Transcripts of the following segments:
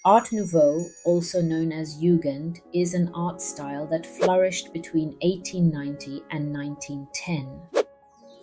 Art Nouveau, also known as Jugend, is an art style that flourished between 1890 and 1910.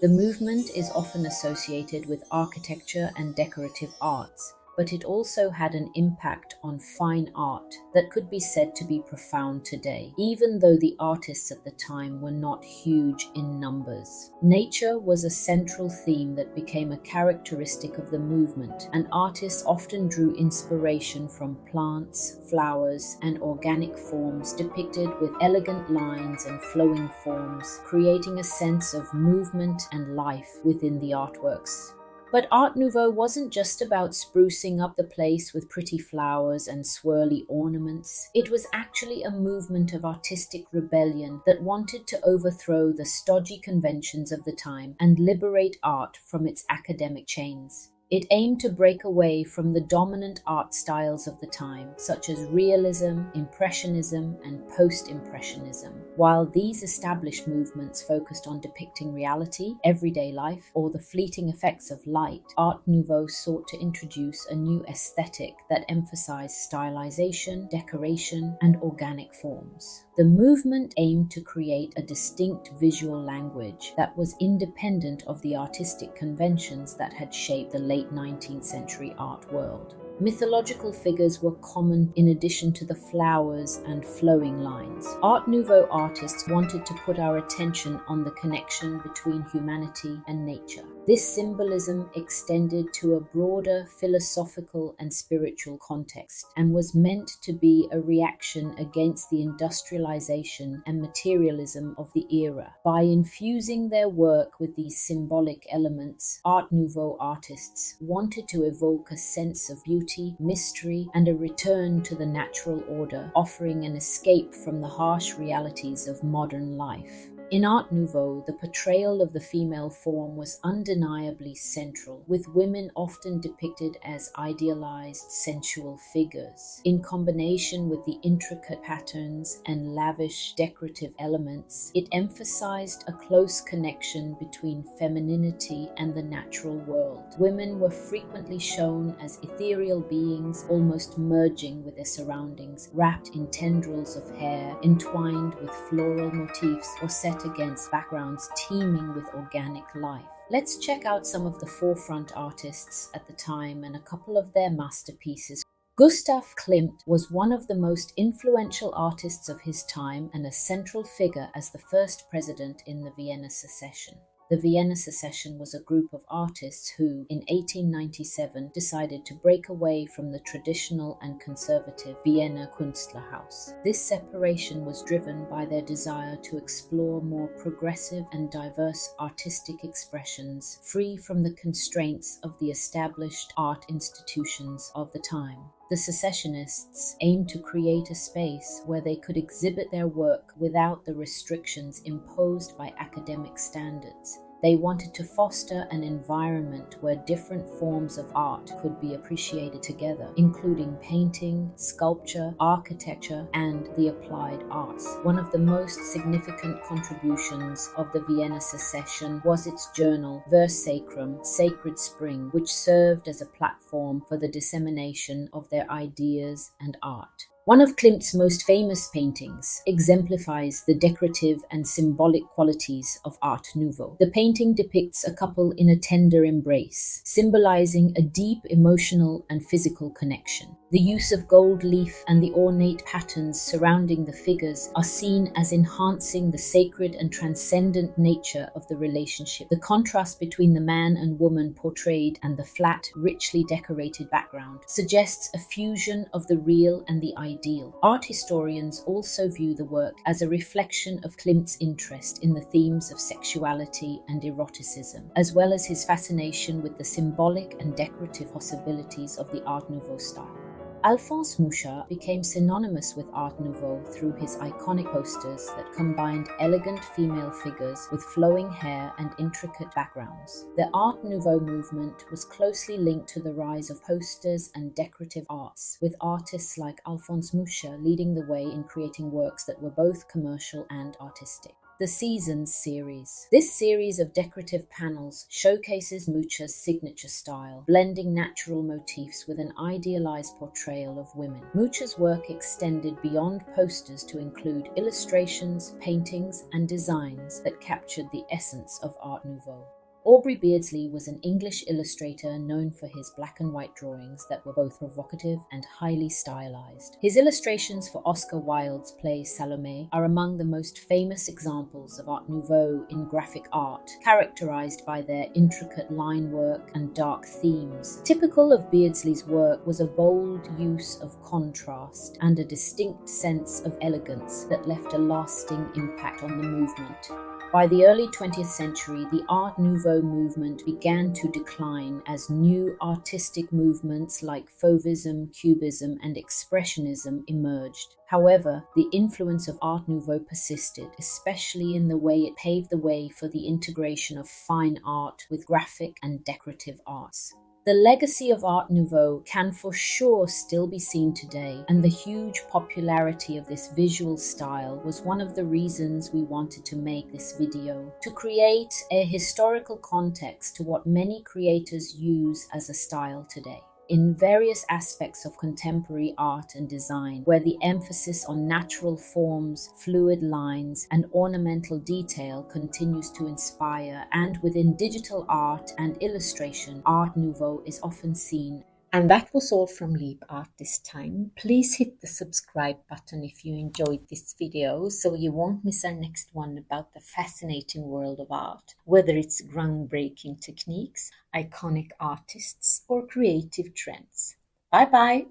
The movement is often associated with architecture and decorative arts, but it also had an impact on fine art that could be said to be profound today, even though the artists at the time were not huge in numbers. Nature was a central theme that became a characteristic of the movement, and artists often drew inspiration from plants, flowers, and organic forms depicted with elegant lines and flowing forms, creating a sense of movement and life within the artworks. But Art Nouveau wasn't just about sprucing up the place with pretty flowers and swirly ornaments. It was actually a movement of artistic rebellion that wanted to overthrow the stodgy conventions of the time and liberate art from its academic chains. It aimed to break away from the dominant art styles of the time, such as realism, impressionism, and post-impressionism. While these established movements focused on depicting reality, everyday life, or the fleeting effects of light, Art Nouveau sought to introduce a new aesthetic that emphasized stylization, decoration, and organic forms. The movement aimed to create a distinct visual language that was independent of the artistic conventions that had shaped the late 19th century art world. Mythological figures were common in addition to the flowers and flowing lines. Art Nouveau artists wanted to put our attention on the connection between humanity and nature. This symbolism extended to a broader philosophical and spiritual context and was meant to be a reaction against the industrialization and materialism of the era. By infusing their work with these symbolic elements, Art Nouveau artists wanted to evoke a sense of beauty, mystery, and a return to the natural order, offering an escape from the harsh realities of modern life. In Art Nouveau, the portrayal of the female form was undeniably central, with women often depicted as idealized sensual figures. In combination with the intricate patterns and lavish decorative elements, it emphasized a close connection between femininity and the natural world. Women were frequently shown as ethereal beings, almost merging with their surroundings, wrapped in tendrils of hair, entwined with floral motifs, or set against backgrounds teeming with organic life. Let's check out some of the forefront artists at the time and a couple of their masterpieces. Gustav Klimt was one of the most influential artists of his time and a central figure as the first president in the Vienna Secession. The Vienna Secession was a group of artists who, in 1897, decided to break away from the traditional and conservative Vienna Künstlerhaus. This separation was driven by their desire to explore more progressive and diverse artistic expressions, free from the constraints of the established art institutions of the time. The secessionists aimed to create a space where they could exhibit their work without the restrictions imposed by academic standards. They wanted to foster an environment where different forms of art could be appreciated together, including painting, sculpture, architecture, and the applied arts. One of the most significant contributions of the Vienna Secession was its journal, Vers Sacrum, Sacred Spring, which served as a platform for the dissemination of their ideas and art. One of Klimt's most famous paintings exemplifies the decorative and symbolic qualities of Art Nouveau. The painting depicts a couple in a tender embrace, symbolizing a deep emotional and physical connection. The use of gold leaf and the ornate patterns surrounding the figures are seen as enhancing the sacred and transcendent nature of the relationship. The contrast between the man and woman portrayed and the flat, richly decorated background suggests a fusion of the real and the ideal. Art historians also view the work as a reflection of Klimt's interest in the themes of sexuality and eroticism, as well as his fascination with the symbolic and decorative possibilities of the Art Nouveau style. Alphonse Mucha became synonymous with Art Nouveau through his iconic posters that combined elegant female figures with flowing hair and intricate backgrounds. The Art Nouveau movement was closely linked to the rise of posters and decorative arts, with artists like Alphonse Mucha leading the way in creating works that were both commercial and artistic. The Seasons series. This series of decorative panels showcases Mucha's signature style, blending natural motifs with an idealized portrayal of women. Mucha's work extended beyond posters to include illustrations, paintings, and designs that captured the essence of Art Nouveau. Aubrey Beardsley was an English illustrator known for his black and white drawings that were both provocative and highly stylized. His illustrations for Oscar Wilde's play Salome are among the most famous examples of Art Nouveau in graphic art, characterized by their intricate line work and dark themes. Typical of Beardsley's work was a bold use of contrast and a distinct sense of elegance that left a lasting impact on the movement. By the early 20th century, the Art Nouveau movement began to decline as new artistic movements like Fauvism, Cubism, and Expressionism emerged. However, the influence of Art Nouveau persisted, especially in the way it paved the way for the integration of fine art with graphic and decorative arts. The legacy of Art Nouveau can for sure still be seen today, and the huge popularity of this visual style was one of the reasons we wanted to make this video, to create a historical context to what many creators use as a style today. In various aspects of contemporary art and design, where the emphasis on natural forms, fluid lines, and ornamental detail continues to inspire, and within digital art and illustration, Art Nouveau is often seen. And that was all from Leap Art this time. Please hit the subscribe button if you enjoyed this video so you won't miss our next one about the fascinating world of art, whether it's groundbreaking techniques, iconic artists, or creative trends. Bye bye!